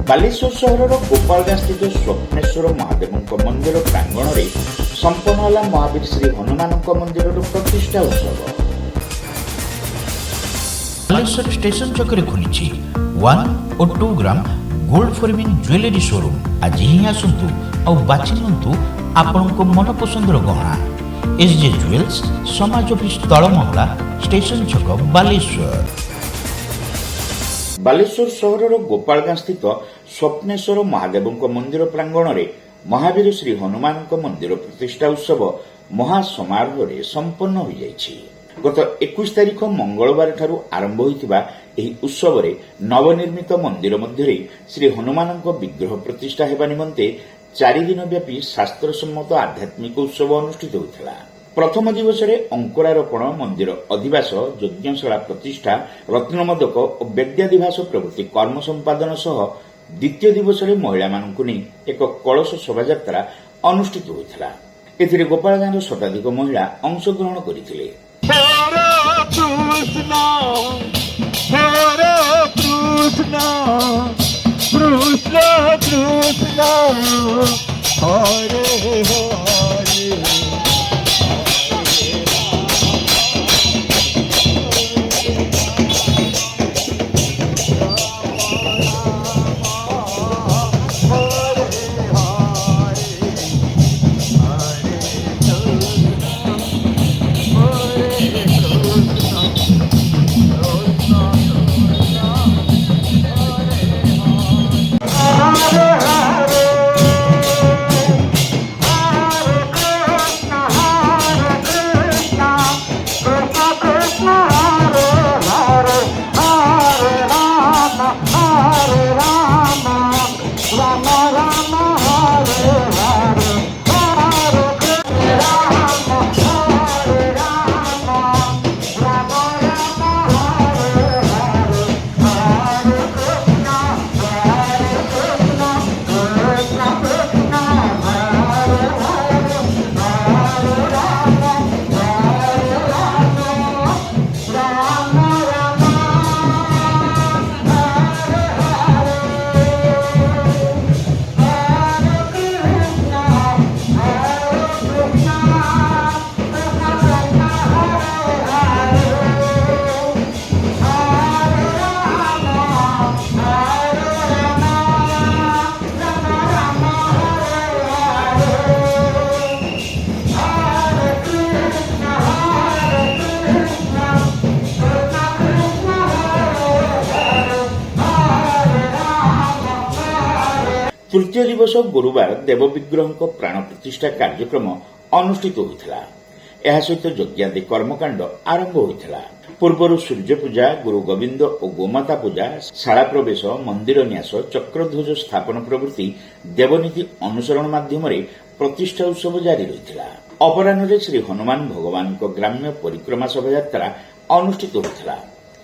बालेश्वर सहर गोपालगाँ स्थित स्वप्नेश्वर महादेव मंदिर प्रांगण में संपन्न होला महावीर श्री हनुमान मंदिर प्रतिष्ठा उत्सव। बालेश्वर स्टेशन चक्र खुली 1 और 2 gram gold forming jewellery showroom. आज ही आसतु और बाछि नियंतु आपनको मन पसंदर गहना। एसजे ज्वेल्स समाज ऑफिस तल महला स्टेशन छक बालेश्वर। बालेश्वर सहर गोपालगाँ स्थित स्वप्नेश्वर महादेव मंदिर प्रांगण में महावीर श्री हनुमान मंदिर प्रतिष्ठा उत्सव महासमारोह संपन्न हो जाइछि। गत 21 तारीख मंगलवार ठारू आरंभ होइतिबा एही उत्सव रे नवनिर्मित मंदिर मध्य श्री हनुमान विग्रह प्रतिष्ठा हेबा निमंते 4 दिन व्यापी शास्त्रसम्मत आध्यात्मिक उत्सव अनुष्ठित होइथिला। प्रथम दिवस रे अंकुरारोपण, मंदिर अधिवास, यज्ञशाला प्रतिष्ठा, रत्नमदक और वेद्यादिभास प्रभृति कर्म संपादन सह द्वितीय दिवस रे महिला मानकु नै एक कलश शोभायात्रा अनुष्ठित होइथिला। एथिरे गोपालगाँर शताधिक महिला अंशग्रहण करिथिले। तृतीय दिवस गुरुवार देव विग्रह प्राण प्रतिष्ठा कार्यक्रम अनुष्ठित होता। यह सहित यज्ञादि कर्मकांड आरंभ होता। पूर्व सूर्य पूजा, गुरु गोविंद और गोमाता पूजा, शाला प्रवेश, मंदिर न्यास, चक्रध्वज स्थापन प्रभृति देवनीति अनुसरण माध्यम प्रतिष्ठा उत्सव जारी रही। अपराह्न श्री हनुमान भगवान ग्राम्य परिक्रमा शोभायात्रा अनुष्ठित होता।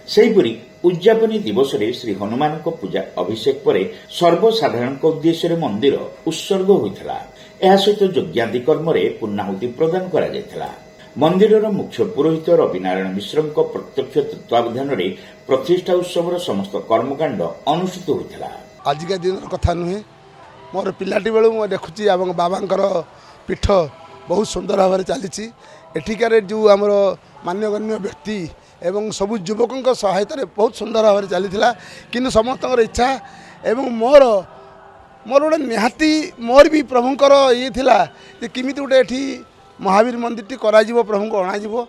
सेहीपरि उद्यापनी दिवस रे श्री हनुमान पूजा अभिषेक पर सर्वसाधारण उद्देश्य मंदिर उत्सर्ग होता। यह सहित यज्ञादि कर्म पूर्णाहुति प्रदान करा। मंदिर मुख्य पुरोहित रविनारायण मिश्र प्रत्यक्ष तत्वावधान में प्रतिष्ठा उत्सव समस्त कर्मकांड अनुष्ठित होता। आजिका दिन कथा नुहे, मोर पिलाटी बेलू मुझे देखुची बाबांकर पीठ बहुत सुंदर भाव में चली। एठिकार जो आमर मान्यगण्य व्यक्ति एवं सबु युवकों सहायता बहुत सुंदर भाव में चली कि समस्त इच्छा एवं मोर मोर गोटे निहाती मोर भी प्रभुंर ये थिला कि किमित गोटे एठी महावीर मंदिर टी करा जिवो, प्रभु को अणाजिवो।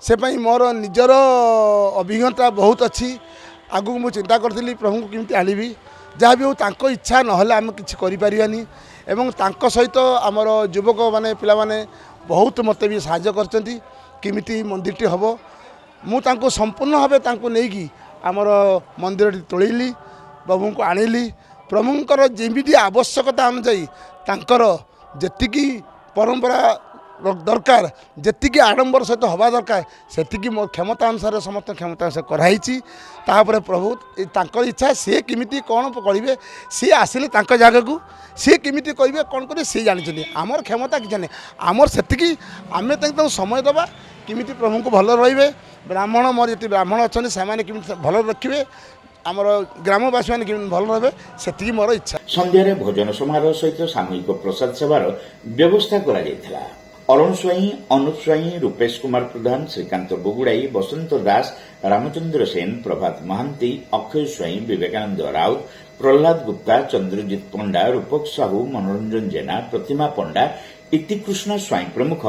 से पई मोर निजर अभिज्ञता बहुत अच्छी। आगु मु चिंता करथिली प्रभु को किमित आनिबी, जहाँ भी हो तांको इच्छा नहले आम किछि करि परिबानी। एवं तांको सहित आमर युवक माने पिला माने बहुत मते भी सहायता करचंती किमिति मंदिर टी हबो। मु तांको संपूर्ण भावे तांको नेकी आमर मंदिर टी तोलिली, प्रभु को आनिली। प्रभुंकर जेमिति आवश्यकता अनुसार तांकर जेतिकी परंपरा दरकार, जेतिकी आडंबर सहित हवा दरकार, सेतिकी मो क्षमता अनुसार समस्त क्षमता अनुसार कराई। तापर प्रभु तांकर इच्छा सी किमिति कौन करेंगे, सी आसिले तांक जगह को सी किमिति करेंगे कौन करेंगे सी जानते। आमर क्षमता किसी नहीं, आमर सेतिकी आमे तांको समय दबा किमिति प्रभु को भल रे। ब्राह्मण मोर ये ब्राह्मण अच्छा से भल रखिए, आमर ग्रामवासी मैंने केମିତି भल रहे से मोर इच्छा। संध्यारे भोजन समारोह सहित सामूहिक प्रसाद सेवार व्यवस्था करा जायथिला। अरुण स्वाई, अनुप स्वाई, रूपेश कुमार प्रधान, श्रीकांत बुगुड़ाई, बसंत दास, रामचंद्र सेन, प्रभात महांती, अक्षय स्वाई, विवेकानंद राउत, प्रहलाद गुप्ता, चंद्रजीत पंडा, रूपक साहू, मनोरंजन जेना, प्रतिमा पंडा, इतिकृष्ण स्वाई प्रमुख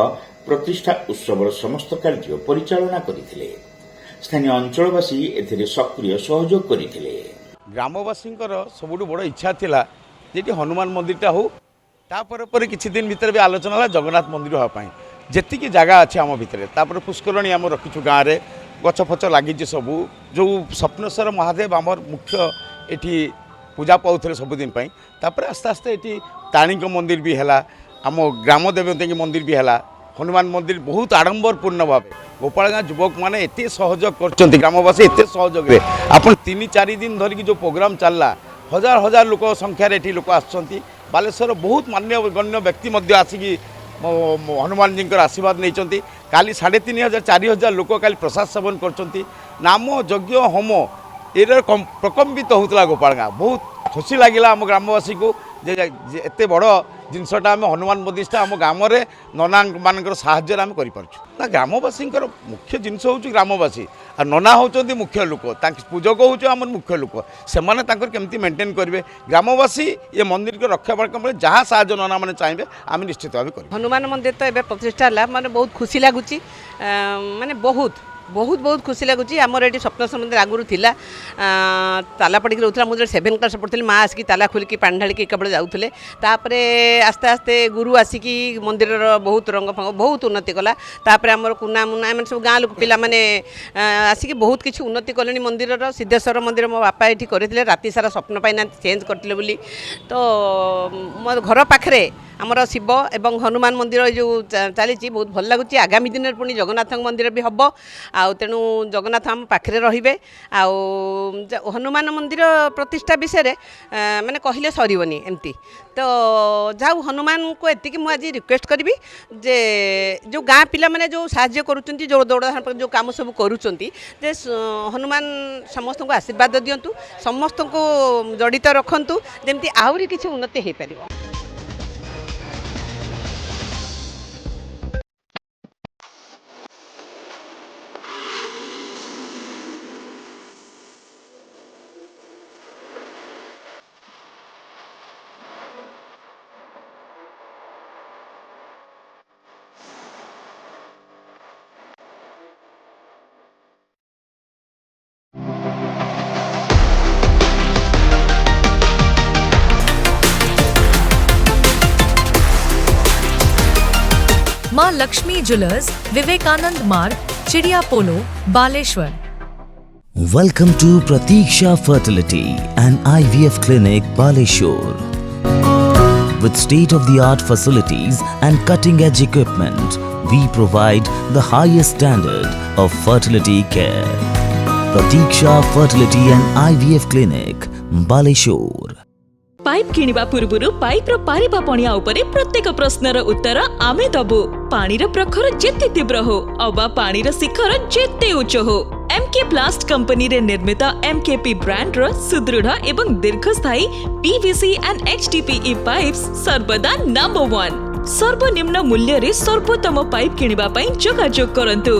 प्रतिष्ठा उत्सवर समस्त कार्य परिचालना करथिले। स्थानीय अंचलवासी एथिरे सक्रिय सहयोग करथिले। ग्रामवासी सबुठ बड़ इच्छा थिला जेटी हनुमान मंदिरटा हो तापर पर किछि दिन भितर भी आलोचना है जगन्नाथ मंदिर होगापाई जेतिकी जगह अच्छे आम भितर तापर पुष्करणी आम रखीचु गाँव में गछ फच लगी सबू जो स्वप्नेश्वर महादेव आमर मुख्य एठी पूजा पाऊे सबुदिन तापर आस्ते आस्ते ये ताणी मंदिर भी है आम ग्राम देवती मंदिर भी है हनुमान मंदिर बहुत आडंबरपूर्ण भाव गोपालगाँ युवक मैंने एत सहयोग कर ग्रामवासी एत सहयोग आप 3-4 दिन धरिकी जो प्रोग्राम चलला हजार हजार लोक संख्यार एठी लोक आसछंती बालेश्वर बहुत मान्यगण्य व्यक्ति आसिकी हनुमान जी आशीर्वाद नहीं काली 3500-4000 लोक काली प्रसाद सेवन कर नाम यज्ञ होम ये प्रकम्पित होता गोपालगाँ बहुत खुशी लगे आम ग्रामवासी को एत बड़ जिनसटा आम हनुमान प्रतिष्ठा आम ग्राम नना मान साहय आम कर ग्रामवासी मुख्य जिनस हूँ ग्रामवासी आ नना होती मुख्य लोक पूजक हूँ आम मुख्य लोक से केमती मेंटेन करेंगे ग्रामवासी ये मंदिर को रक्षा जहाँ साहय नना मैंने चाहिए आम निश्चित भाव कर हनुमान मंदिर तो ये प्रतिष्ठा है माने बहुत खुशी लगुच माने बहुत बहुत बहुत खुशी लगुच आमर ये स्वप्नेश्वर मंदिर आगुरी थिला ताला पड़ी रोला मुझे 7 क्लास पढ़ी माँ आसिक ताला खोलिकी पानी ढालिकी केवल जाऊे तापर आस्ते आस्ते गुरु आसिकी मंदिर बहुत रंग फंग बहुत उन्नति कला तापर आमर कुना मुना एम सब गाँ लोक पिला माने आसिक बहुत किसी उन्नति कले मंदिर सिद्धेश्वर मंदिर मो बापा ये करते राति सारा स्वप्न पाई चेंज करते बोली तो मो घर पाखे आमर शिव एवं हनुमान मंदिर जो चली बहुत भल लगुच आगामी दिन में पुणी जगन्नाथ मंदिर भी हम आउ तेणु जगन्नाथ आम पाखे रे हनुमान मंदिर प्रतिष्ठा विषय माने कहले सरबनी एमती तो जाऊ हनुमान को एति मुझे रिक्वेस्ट करी जे जो गाँ पिला माने जो साहाय्य करुँच जो दौड़ जो काम सब करुँच हनुमान समस्त को आशीर्वाद दिंतु समस्त को जड़ित रखु जमी आहरी किसी उन्नति हो पार। मां लक्ष्मी ज्वेलर्स, विवेकानंद मार्ग, चिड़िया पोलो, Baleshwar. Welcome to Pratiksha Fertility and IVF Clinic, Baleshwar. With state-of-the-art facilities and cutting-edge equipment, we provide the highest standard of fertility care. Pratiksha Fertility and IVF Clinic, Baleshwar. Pipe किनिबा पूर्वरु पाइप रो पारिबा पणिया उपरे प्रत्येक प्रश्नर उत्तर आमे दबु। पानीर प्रखर जेते तीव्र हो अबा पानीर शिखर जेते उच्च हो एमके प्लास्ट कंपनी रे निर्मित एमकेपी ब्रांड रो सुदृढ़ एवं दीर्घस्थायी पीवीसी एंड एचडीपीई पाइप्स सर्वदा नंबर 1। सर्वनिम्न मूल्य रे सर्वोत्तम पाइप किनिबा पई जोगाजोग करंतु।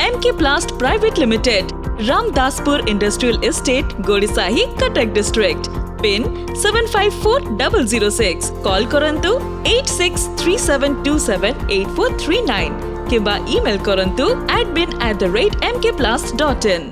MK plast private limited, Ramdaspur industrial estate, Godisahi, Cuttack district. Pin 754006। Call करंतु 8637278439 किबा ईमेल करंतु admin@mkplast.in।